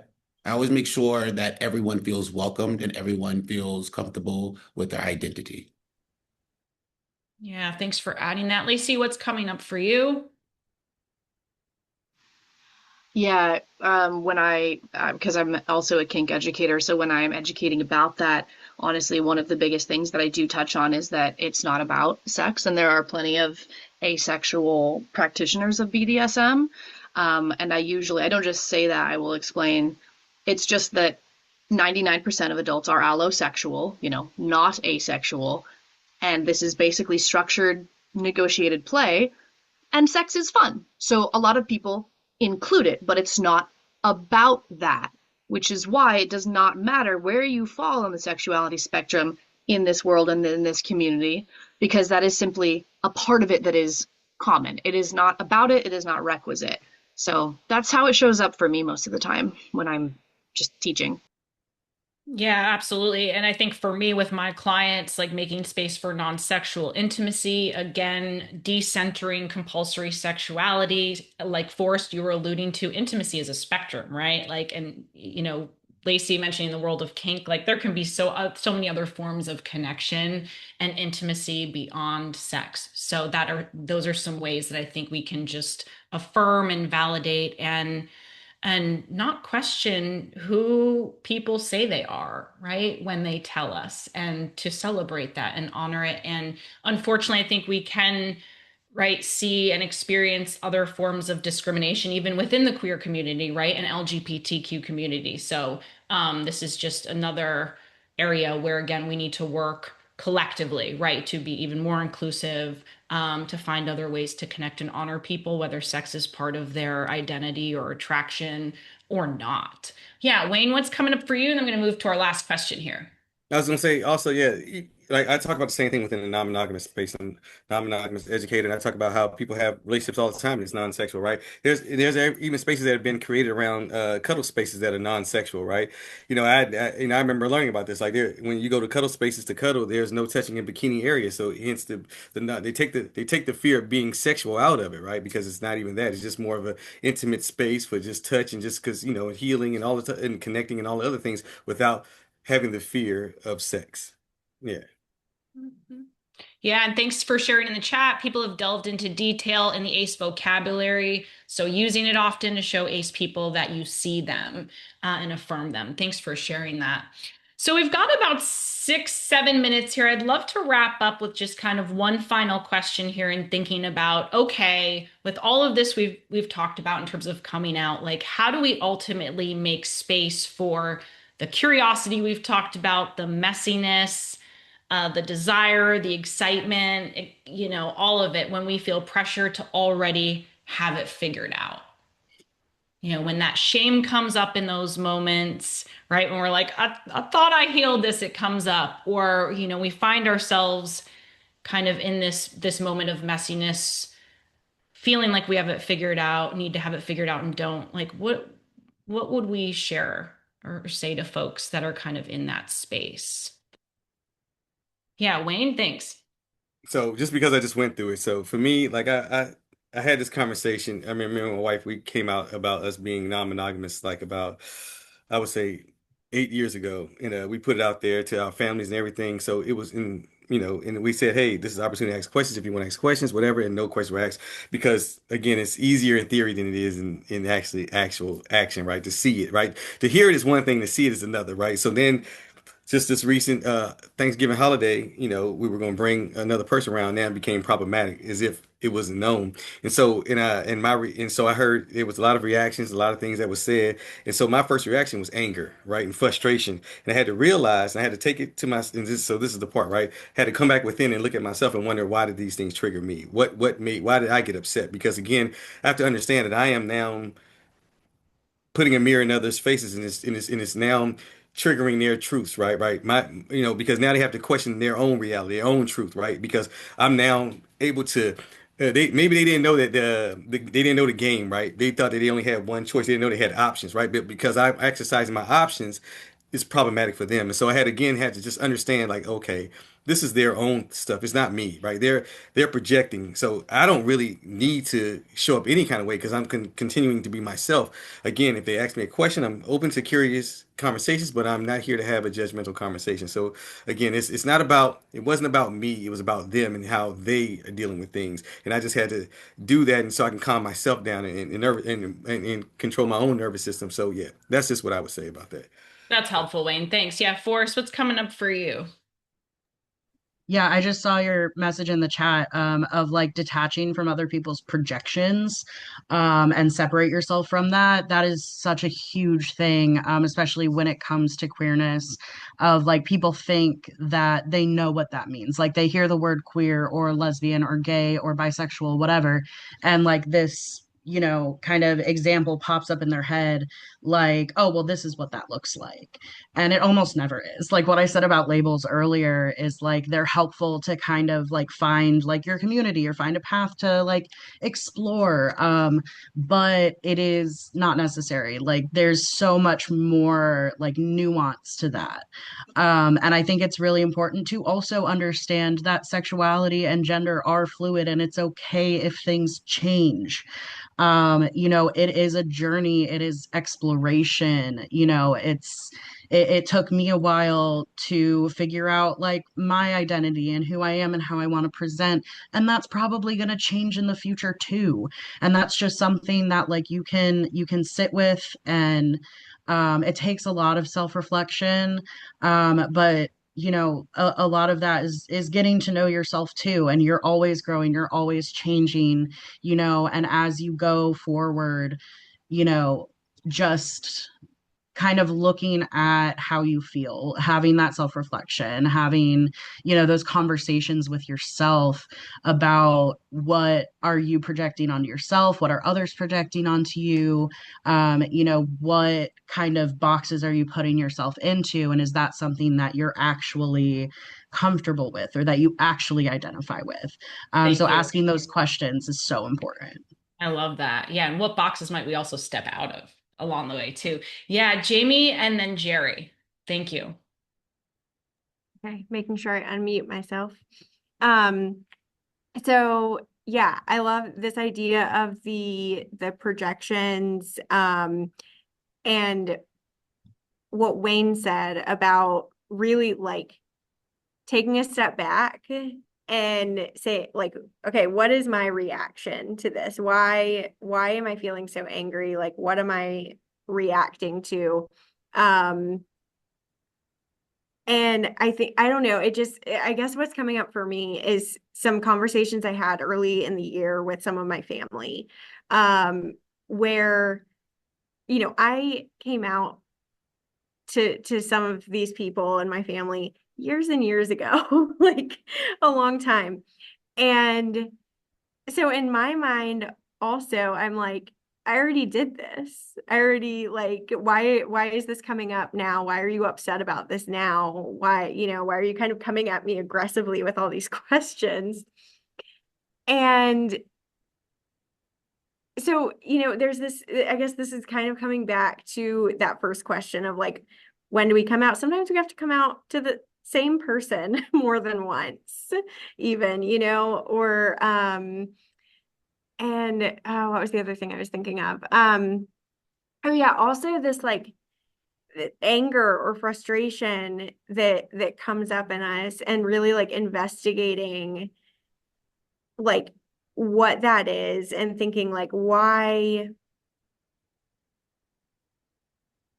I always make sure that everyone feels welcomed and everyone feels comfortable with their identity. Yeah. Thanks for adding that. Lacey, what's coming up for you? Yeah, because I'm also a kink educator, so when I'm educating about that, honestly, one of the biggest things that I do touch on is that it's not about sex, and there are plenty of asexual practitioners of BDSM. And I don't just say that, I will explain. It's just that 99% of adults are allosexual, not asexual, and this is basically structured, negotiated play and sex is fun. So a lot of people include it, but it's not about that, which is why it does not matter where you fall on the sexuality spectrum in this world and in this community, because that is simply a part of it that is common. It is not about it, it is not requisite. So that's how it shows up for me most of the time when I'm just teaching. Yeah, absolutely. And I think for me with my clients, like making space for non-sexual intimacy, again, decentering compulsory sexuality, like Forrest, you were alluding to, intimacy is a spectrum, right? Like, and Lacey mentioning the world of kink, like there can be so many other forms of connection and intimacy beyond sex. So those are some ways that I think we can just affirm and validate and not question who people say they are, right? When they tell us, and to celebrate that and honor it. And unfortunately, I think we can, right, see and experience other forms of discrimination, even within the queer community, right, and LGBTQ community. So this is just another area where, again, we need to work collectively, right, to be even more inclusive, to find other ways to connect and honor people, whether sex is part of their identity or attraction or not. Yeah, Wayne, what's coming up for you? And I'm going to move to our last question here. I was gonna say also, yeah, like I talk about the same thing within the non-monogamous space. I'm non-monogamous educated, and I talk about how people have relationships all the time and it's non-sexual, right? There's even spaces that have been created around cuddle spaces that are non-sexual, right? I remember learning about this. Like when you go to cuddle spaces to cuddle, there's no touching in bikini area, so hence they take the fear of being sexual out of it, right? Because it's not even that. It's just more of an intimate space for just touch and just because healing and and connecting and all the other things without having the fear of sex. Yeah. Mhm. Yeah, and thanks for sharing in the chat. People have delved into detail in the ACE vocabulary, so using it often to show ACE people that you see them and affirm them. Thanks for sharing that. So we've got about 6, 7 minutes here. I'd love to wrap up with just kind of one final question here and thinking about, okay, with all of this we've talked about in terms of coming out, like how do we ultimately make space for the curiosity we've talked about, the messiness, the desire, the excitement, all of it when we feel pressure to already have it figured out. When that shame comes up in those moments, right? When we're like, I thought I healed this, it comes up. Or, we find ourselves kind of in this moment of messiness, feeling like we have it figured out, need to have it figured out and don't. Like what would we share or say to folks that are kind of in that space? Yeah, Wayne, thanks. So just because I just went through it, so for me, like I had this conversation. I mean, me and my wife, we came out about us being non-monogamous, like about I would say 8 years ago. We put it out there to our families and everything. So it was and we said, hey, this is an opportunity to ask questions if you want to ask questions, whatever, and no questions were asked because again, it's easier in theory than it is in actually actual action, right? To see it, right? To hear it is one thing, to see it is another, right? So then just this recent Thanksgiving holiday, we were going to bring another person around. Now it became problematic, as if it wasn't known. And so, and so I heard there was a lot of reactions, a lot of things that was said. And so my first reaction was anger, right, and frustration. And I had to realize, and I had to take it to so this is the part, right? I had to come back within and look at myself and wonder why did these things trigger me? Why did I get upset? Because again, I have to understand that I am now putting a mirror in others' faces and it's now triggering their truths, right, because now they have to question their own reality, their own truth, right, because I'm now able to they didn't know that they didn't know the game, right, they thought that they only had one choice, they didn't know they had options, right, but because I'm exercising my options, it's problematic for them. And so I had to just understand, like, okay, this is their own stuff. It's not me, right? They're projecting. So I don't really need to show up any kind of way because I'm continuing to be myself. Again, if they ask me a question, I'm open to curious conversations, but I'm not here to have a judgmental conversation. So again, it's not about, it wasn't about me. It was about them and how they are dealing with things. And I just had to do that, and so I can calm myself down and control my own nervous system. So yeah, that's just what I would say about that. That's helpful, Wayne. Thanks. Yeah, Forrest, what's coming up for you? Yeah, I just saw your message in the chat of like detaching from other people's projections and separate yourself from that. That is such a huge thing, especially when it comes to queerness, of like people think that they know what that means. Like they hear the word queer or lesbian or gay or bisexual, whatever, and like this, kind of example pops up in their head, like, oh, well, this is what that looks like. And it almost never is. Like what I said about labels earlier is like they're helpful to kind of like find like your community or find a path to like explore. But it is not necessary. Like there's so much more like nuance to that. And I think it's really important to also understand that sexuality and gender are fluid and it's okay if things change. It is a journey, it is exploration exploration. It took me a while to figure out like my identity and who I am and how I want to present. And that's probably going to change in the future too. And that's just something that like you can sit with, and it takes a lot of self-reflection. But a lot of that is getting to know yourself too, and you're always growing, you're always changing, and as you go forward, you know just kind of looking at how you feel, having that self-reflection, having, those conversations with yourself about what are you projecting onto yourself, what are others projecting onto you, what kind of boxes are you putting yourself into, and is that something that you're actually comfortable with or that you actually identify with? So Thank you. asking those questions is so important. I love that. Yeah. And what boxes might we also step out of along the way, too? Yeah. Jamie and then Jerry. Thank you. Okay, making sure I unmute myself. Um, so yeah, I love this idea of the projections, and what Wayne said about really like taking a step back and say like, okay, what is my reaction to this? Why am I feeling so angry? Like, what am I reacting to? And I think, I don't know, I guess what's coming up for me is some conversations I had early in the year with some of my family, where, I came out to some of these people in my family years and years ago, like a long time. And so in my mind, also, I'm like, I already did this. I already like, why is this coming up now? Why are you upset about this now? Why are you kind of coming at me aggressively with all these questions? And so, there's this, I guess this is kind of coming back to that first question of like, when do we come out? Sometimes we have to come out to the same person more than once, even, or, and what was the other thing I was thinking of? Oh yeah, also this like anger or frustration that comes up in us, and really like investigating like what that is, and thinking like, why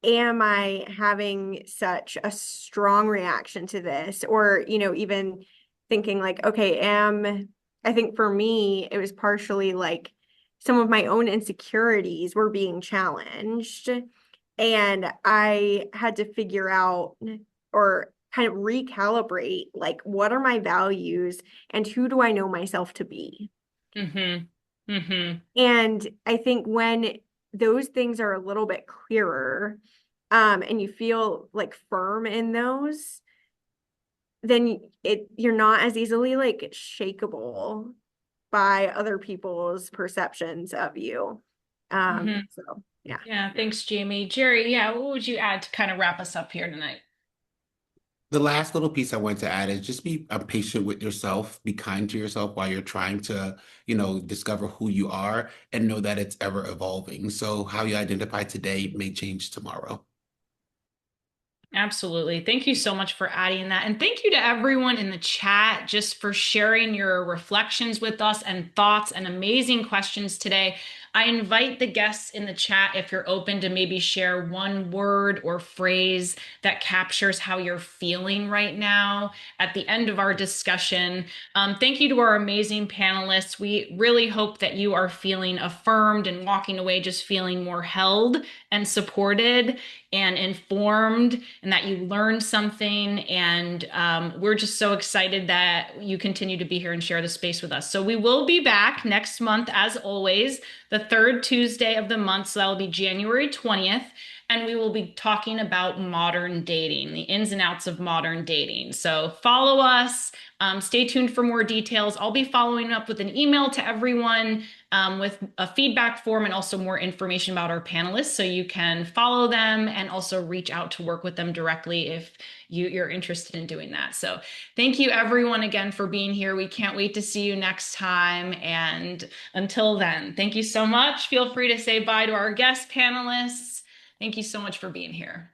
am I having such a strong reaction to this? Or, even thinking like, okay, I think for me, it was partially like some of my own insecurities were being challenged. And I had to figure out or kind of recalibrate, like, what are my values and who do I know myself to be? Mm-hmm. Mm-hmm. And I think when those things are a little bit clearer, and you feel like firm in those, then you're not as easily like shakeable by other people's perceptions of you. Mm-hmm. So yeah. Yeah. Thanks, Jamie. Jerry, yeah, what would you add to kind of wrap us up here tonight? The last little piece I want to add is just be patient with yourself, be kind to yourself while you're trying to, discover who you are and know that it's ever evolving. So how you identify today may change tomorrow. Absolutely. Thank you so much for adding that. And thank you to everyone in the chat just for sharing your reflections with us and thoughts and amazing questions today. I invite the guests in the chat, if you're open, to maybe share one word or phrase that captures how you're feeling right now at the end of our discussion. Thank you to our amazing panelists. We really hope that you are feeling affirmed and walking away just feeling more held and supported and informed, and that you learned something. And we're just so excited that you continue to be here and share the space with us. So we will be back next month, as always, the third Tuesday of the month. So that'll be January 20th. And we will be talking about modern dating, the ins and outs of modern dating. So follow us. Stay tuned for more details. I'll be following up with an email to everyone with a feedback form and also more information about our panelists, so you can follow them and also reach out to work with them directly if you're interested in doing that. So thank you everyone again for being here. We can't wait to see you next time. And until then, thank you so much. Feel free to say bye to our guest panelists. Thank you so much for being here.